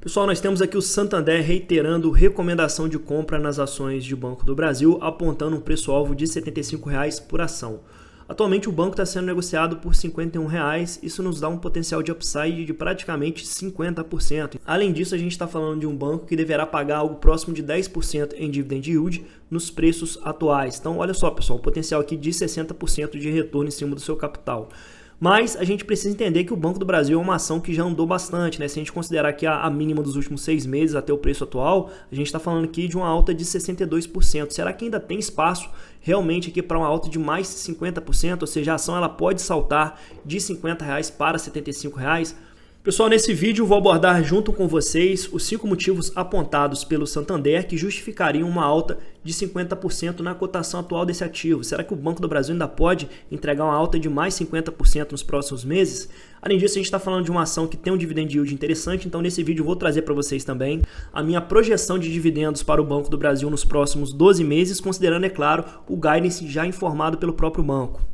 Pessoal, nós temos aqui o Santander reiterando recomendação de compra nas ações de Banco do Brasil, apontando um preço-alvo de R$ 75,00 por ação. Atualmente o banco está sendo negociado por R$ 51,00, isso nos dá um potencial de upside de praticamente 50%. Além disso, a gente está falando de um banco que deverá pagar algo próximo de 10% em dividend yield nos preços atuais. Então, olha só, pessoal, o potencial aqui de 60% de retorno em cima do seu capital. Mas a gente precisa entender que o Banco do Brasil é uma ação que já andou bastante, né? Se a gente considerar que a mínima dos últimos 6 meses até o preço atual, a gente está falando aqui de uma alta de 62%. Será que ainda tem espaço realmente aqui para uma alta de mais 50%? Ou seja, a ação ela pode saltar de R$ 50,00 para R$ 75,00? Pessoal, nesse vídeo eu vou abordar junto com vocês os 5 motivos apontados pelo Santander que justificariam uma alta de 50% na cotação atual desse ativo. Será que o Banco do Brasil ainda pode entregar uma alta de mais 50% nos próximos meses? Além disso, a gente está falando de uma ação que tem um dividend yield interessante, então nesse vídeo eu vou trazer para vocês também a minha projeção de dividendos para o Banco do Brasil nos próximos 12 meses, considerando, é claro, o guidance já informado pelo próprio banco.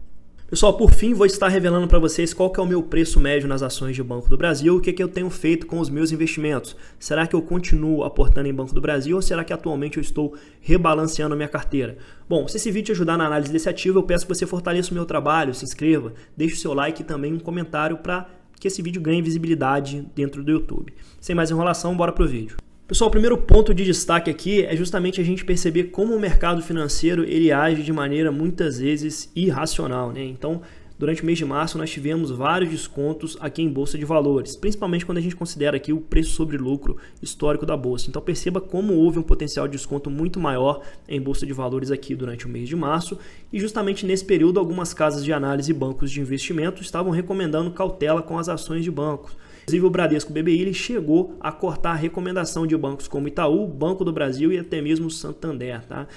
Pessoal, por fim, vou estar revelando para vocês qual que é o meu preço médio nas ações de Banco do Brasil, o que eu tenho feito com os meus investimentos. Será que eu continuo aportando em Banco do Brasil ou será que atualmente eu estou rebalanceando a minha carteira? Bom, se esse vídeo te ajudar na análise desse ativo, eu peço que você fortaleça o meu trabalho, se inscreva, deixe o seu like e também um comentário para que esse vídeo ganhe visibilidade dentro do YouTube. Sem mais enrolação, bora pro vídeo. Pessoal, o primeiro ponto de destaque aqui é justamente a gente perceber como o mercado financeiro ele age de maneira muitas vezes irracional, né? Então, durante o mês de março nós tivemos vários descontos aqui em Bolsa de Valores, principalmente quando a gente considera aqui o preço sobre lucro histórico da Bolsa. Então perceba como houve um potencial de desconto muito maior em Bolsa de Valores aqui durante o mês de março e justamente nesse período algumas casas de análise e bancos de investimento estavam recomendando cautela com as ações de bancos. Inclusive o Bradesco BBI ele chegou a cortar a recomendação de bancos como Itaú, Banco do Brasil e até mesmo Santander. Tá?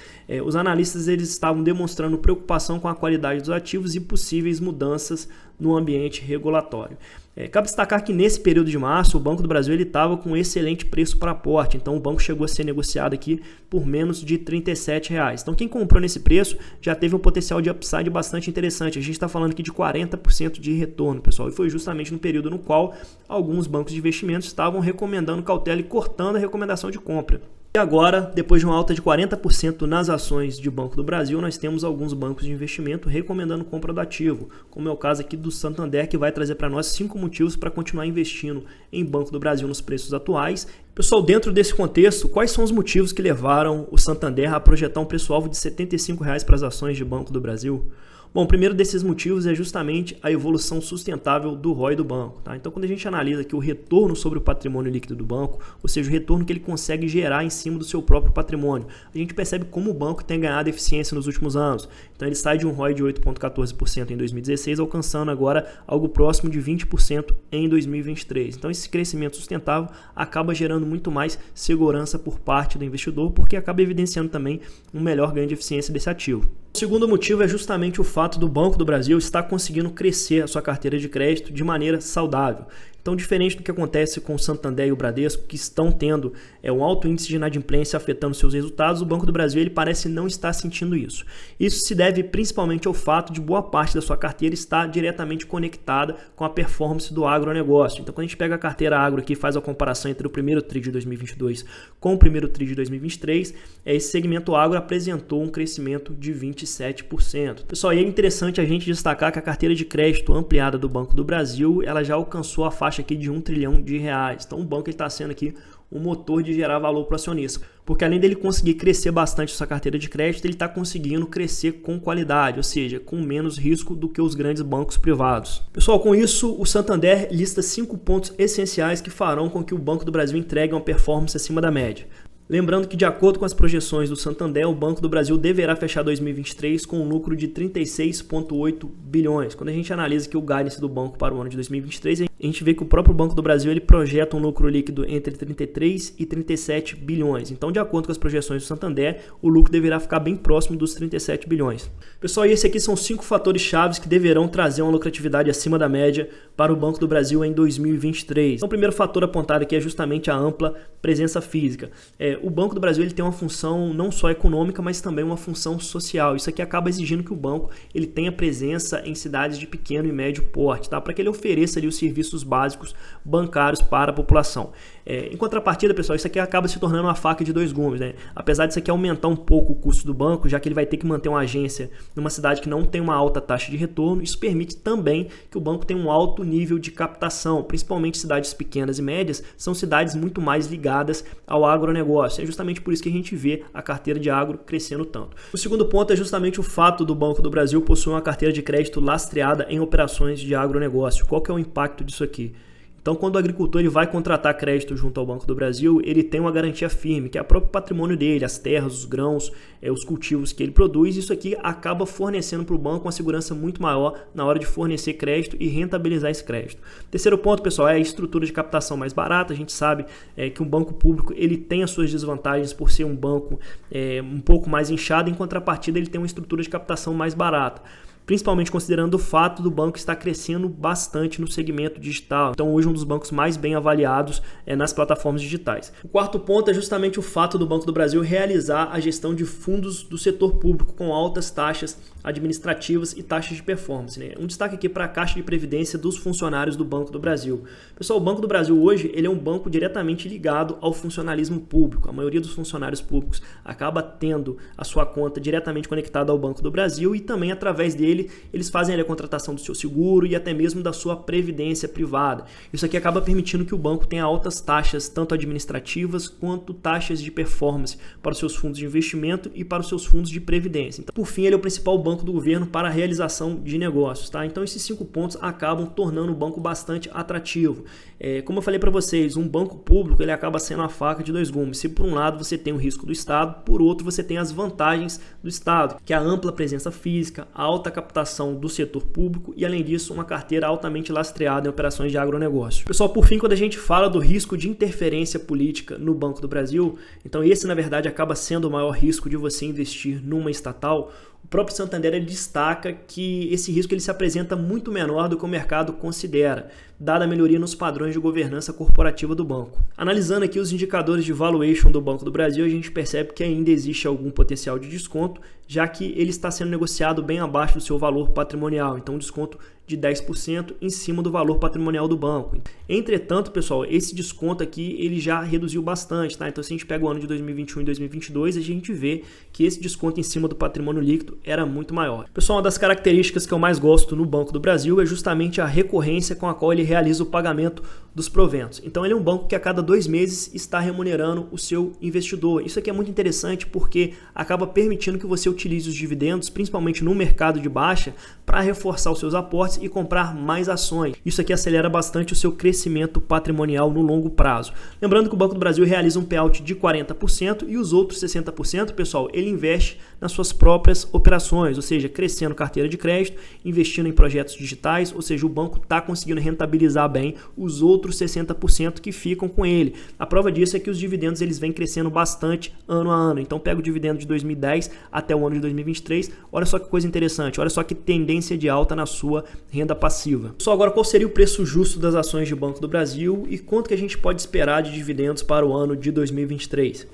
Os analistas eles estavam demonstrando preocupação com a qualidade dos ativos e possíveis mudanças no ambiente regulatório. Cabe destacar que nesse período de março o Banco do Brasil estava com um excelente preço para aporte, então o banco chegou a ser negociado aqui por menos de R$ 37,00. Então quem comprou nesse preço já teve um potencial de upside bastante interessante, a gente está falando aqui de 40% de retorno, pessoal, e foi justamente no período no qual alguns bancos de investimentos estavam recomendando cautela e cortando a recomendação de compra. E agora, depois de uma alta de 40% nas ações de Banco do Brasil, nós temos alguns bancos de investimento recomendando compra do ativo, como é o caso aqui do Santander, que vai trazer para nós 5 motivos para continuar investindo em Banco do Brasil nos preços atuais. Pessoal, dentro desse contexto, quais são os motivos que levaram o Santander a projetar um preço-alvo de R$ 75,00 para as ações de Banco do Brasil? Bom, o primeiro desses motivos é justamente a evolução sustentável do ROI do banco. Tá? Então, quando a gente analisa aqui o retorno sobre o patrimônio líquido do banco, ou seja, o retorno que ele consegue gerar em cima do seu próprio patrimônio, a gente percebe como o banco tem ganhado eficiência nos últimos anos. Então, ele sai de um ROI de 8,14% em 2016, alcançando agora algo próximo de 20% em 2023. Então, esse crescimento sustentável acaba gerando muito mais segurança por parte do investidor, porque acaba evidenciando também um melhor ganho de eficiência desse ativo. O segundo motivo é justamente o fato do Banco do Brasil estar conseguindo crescer a sua carteira de crédito de maneira saudável. Então, diferente do que acontece com o Santander e o Bradesco, que estão tendo um alto índice de inadimplência afetando seus resultados, o Banco do Brasil ele parece não estar sentindo isso. Isso se deve principalmente ao fato de boa parte da sua carteira estar diretamente conectada com a performance do agronegócio. Então, quando a gente pega a carteira agro aqui e faz a comparação entre o primeiro TRI de 2022 com o primeiro TRI de 2023, esse segmento agro apresentou um crescimento de 27%. Pessoal, e é interessante a gente destacar que a carteira de crédito ampliada do Banco do Brasil ela já alcançou a faixa aqui de R$ 1 trilhão. Então o banco está sendo aqui um motor de gerar valor para o acionista, porque além dele conseguir crescer bastante sua carteira de crédito, ele está conseguindo crescer com qualidade, ou seja, com menos risco do que os grandes bancos privados. Pessoal, com isso o Santander lista 5 pontos essenciais que farão com que o Banco do Brasil entregue uma performance acima da média. Lembrando que, de acordo com as projeções do Santander, o Banco do Brasil deverá fechar 2023 com um lucro de 36,8 bilhões. Quando a gente analisa aqui o guidance do banco para o ano de 2023, a gente vê que o próprio Banco do Brasil ele projeta um lucro líquido entre 33 e 37 bilhões. Então, de acordo com as projeções do Santander, o lucro deverá ficar bem próximo dos 37 bilhões. Pessoal, e esses aqui são 5 fatores chaves que deverão trazer uma lucratividade acima da média para o Banco do Brasil em 2023. Então, o primeiro fator apontado aqui é justamente a ampla presença física. O Banco do Brasil ele tem uma função não só econômica, mas também uma função social. Isso aqui acaba exigindo que o banco ele tenha presença em cidades de pequeno e médio porte, tá? Para que ele ofereça ali o serviço serviços básicos bancários para a população. Em contrapartida, pessoal, isso aqui acaba se tornando uma faca de dois gumes, né? Apesar disso aqui aumentar um pouco o custo do banco, já que ele vai ter que manter uma agência numa cidade que não tem uma alta taxa de retorno, isso permite também que o banco tenha um alto nível de captação, principalmente cidades pequenas e médias, são cidades muito mais ligadas ao agronegócio. É justamente por isso que a gente vê a carteira de agro crescendo tanto. O segundo ponto é justamente o fato do Banco do Brasil possuir uma carteira de crédito lastreada em operações de agronegócio. Qual que é o impacto disso aqui? Então, quando o agricultor ele vai contratar crédito junto ao Banco do Brasil, ele tem uma garantia firme, que é o próprio patrimônio dele, as terras, os grãos, os cultivos que ele produz. Isso aqui acaba fornecendo para o banco uma segurança muito maior na hora de fornecer crédito e rentabilizar esse crédito. Terceiro ponto, pessoal, é a estrutura de captação mais barata. A gente sabe que um banco público ele tem as suas desvantagens por ser um banco um pouco mais inchado, em contrapartida ele tem uma estrutura de captação mais barata. Principalmente considerando o fato do banco estar crescendo bastante no segmento digital. Então hoje um dos bancos mais bem avaliados nas plataformas digitais. O quarto ponto é justamente o fato do Banco do Brasil realizar a gestão de fundos do setor público com altas taxas administrativas e taxas de performance, né? Um destaque aqui para a Caixa de Previdência dos funcionários do Banco do Brasil. Pessoal, o Banco do Brasil hoje ele é um banco diretamente ligado ao funcionalismo público. A maioria dos funcionários públicos acaba tendo a sua conta diretamente conectada ao Banco do Brasil e também através dele eles fazem a contratação do seu seguro e até mesmo da sua previdência privada. Isso aqui acaba permitindo que o banco tenha altas taxas, tanto administrativas quanto taxas de performance para os seus fundos de investimento e para os seus fundos de previdência. Então, por fim, ele é o principal banco do governo para a realização de negócios, tá? Então, esses 5 pontos acabam tornando o banco bastante atrativo. Como eu falei para vocês, um banco público ele acaba sendo uma faca de dois gumes. Se por um lado você tem o risco do Estado, por outro você tem as vantagens do Estado, que é a ampla presença física, a alta captação do setor público e, além disso, uma carteira altamente lastreada em operações de agronegócio. Pessoal, por fim, quando a gente fala do risco de interferência política no Banco do Brasil, então esse, na verdade, acaba sendo o maior risco de você investir numa estatal. O próprio Santander ele destaca que esse risco ele se apresenta muito menor do que o mercado considera, dada a melhoria nos padrões de governança corporativa do banco. Analisando aqui os indicadores de valuation do Banco do Brasil, a gente percebe que ainda existe algum potencial de desconto, já que ele está sendo negociado bem abaixo do seu valor patrimonial, então um desconto de 10% em cima do valor patrimonial do banco. Entretanto, pessoal, esse desconto aqui ele já reduziu bastante, tá? Então, se a gente pega o ano de 2021 e 2022, a gente vê que esse desconto em cima do patrimônio líquido era muito maior. Pessoal, uma das características que eu mais gosto no Banco do Brasil é justamente a recorrência com a qual ele realiza o pagamento dos proventos. Então, ele é um banco que a cada 2 meses está remunerando o seu investidor. Isso aqui é muito interessante porque acaba permitindo que você utilize os dividendos, principalmente no mercado de baixa, para reforçar os seus aportes e comprar mais ações. Isso aqui acelera bastante o seu crescimento patrimonial no longo prazo. Lembrando que o Banco do Brasil realiza um payout de 40% e os outros 60%, pessoal, ele investe nas suas próprias operações, ou seja, crescendo carteira de crédito, investindo em projetos digitais, ou seja, o banco está conseguindo rentabilizar bem os outros 60% que ficam com ele. A prova disso é que os dividendos eles vêm crescendo bastante ano a ano. Então pega o dividendo de 2010 até o ano de 2023, olha só que coisa interessante, olha só que tendência de alta na sua renda passiva. Só agora, qual seria o preço justo das ações de Banco do Brasil e quanto que a gente pode esperar de dividendos para o ano de 2023?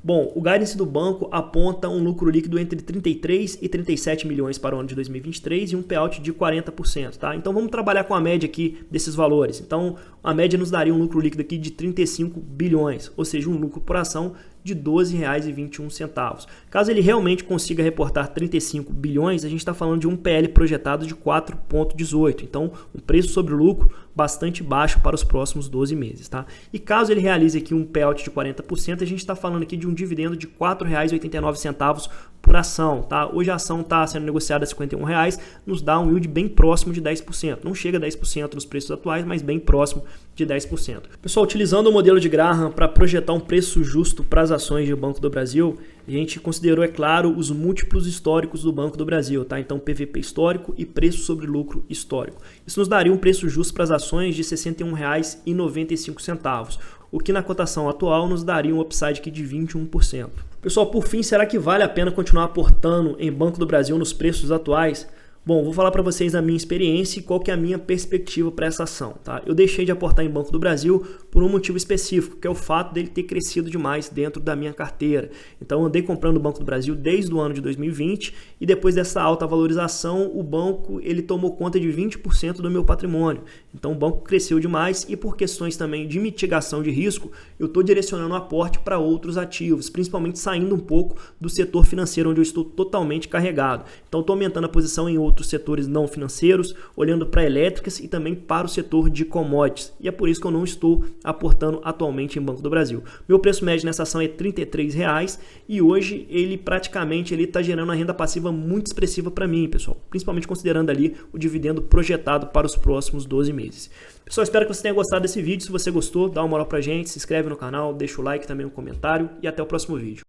Bom, o guidance do banco aponta um lucro líquido entre 33 e 37 milhões para o ano de 2023 e um payout de 40%, tá? Então vamos trabalhar com a média aqui desses valores. Então a média nos daria um lucro líquido aqui de 35 bilhões, ou seja, um lucro por ação de R$ 12,21. Caso ele realmente consiga reportar 35 bilhões, a gente está falando de um PL projetado de 4,18. Então, um preço sobre o lucro bastante baixo para os próximos 12 meses. Tá? E caso ele realize aqui um payout de 40%, a gente está falando aqui de um dividendo de R$ 4,89 por ação. Tá? Hoje a ação está sendo negociada a R$ 51,00, nos dá um yield bem próximo de 10%. Não chega a 10% nos preços atuais, mas bem próximo de 10%. Pessoal, utilizando o modelo de Graham para projetar um preço justo para as ações do Banco do Brasil, a gente considerou, é claro, os múltiplos históricos do Banco do Brasil, tá? Então, PVP histórico e preço sobre lucro histórico. Isso nos daria um preço justo para as ações de R$ 61,95, o que na cotação atual nos daria um upside aqui de 21%. Pessoal, por fim, será que vale a pena continuar aportando em Banco do Brasil nos preços atuais? Bom, vou falar para vocês a minha experiência e qual que é a minha perspectiva para essa ação, tá? Eu deixei de aportar em Banco do Brasil por um motivo específico, que é o fato dele ter crescido demais dentro da minha carteira. Então, eu andei comprando o Banco do Brasil desde o ano de 2020 e depois dessa alta valorização, o banco ele tomou conta de 20% do meu patrimônio. Então, o banco cresceu demais e por questões também de mitigação de risco, eu estou direcionando o aporte para outros ativos, principalmente saindo um pouco do setor financeiro, onde eu estou totalmente carregado. Então, estou aumentando a posição em outros setores não financeiros, olhando para elétricas e também para o setor de commodities. E é por isso que eu não estou aportando atualmente em Banco do Brasil. Meu preço médio nessa ação é R$ 33,00 e hoje ele praticamente está gerando uma renda passiva muito expressiva para mim, pessoal. Principalmente considerando ali o dividendo projetado para os próximos 12 meses. Pessoal, espero que você tenha gostado desse vídeo. Se você gostou, dá uma moral pra gente, se inscreve no canal, deixa o like, também um comentário e até o próximo vídeo.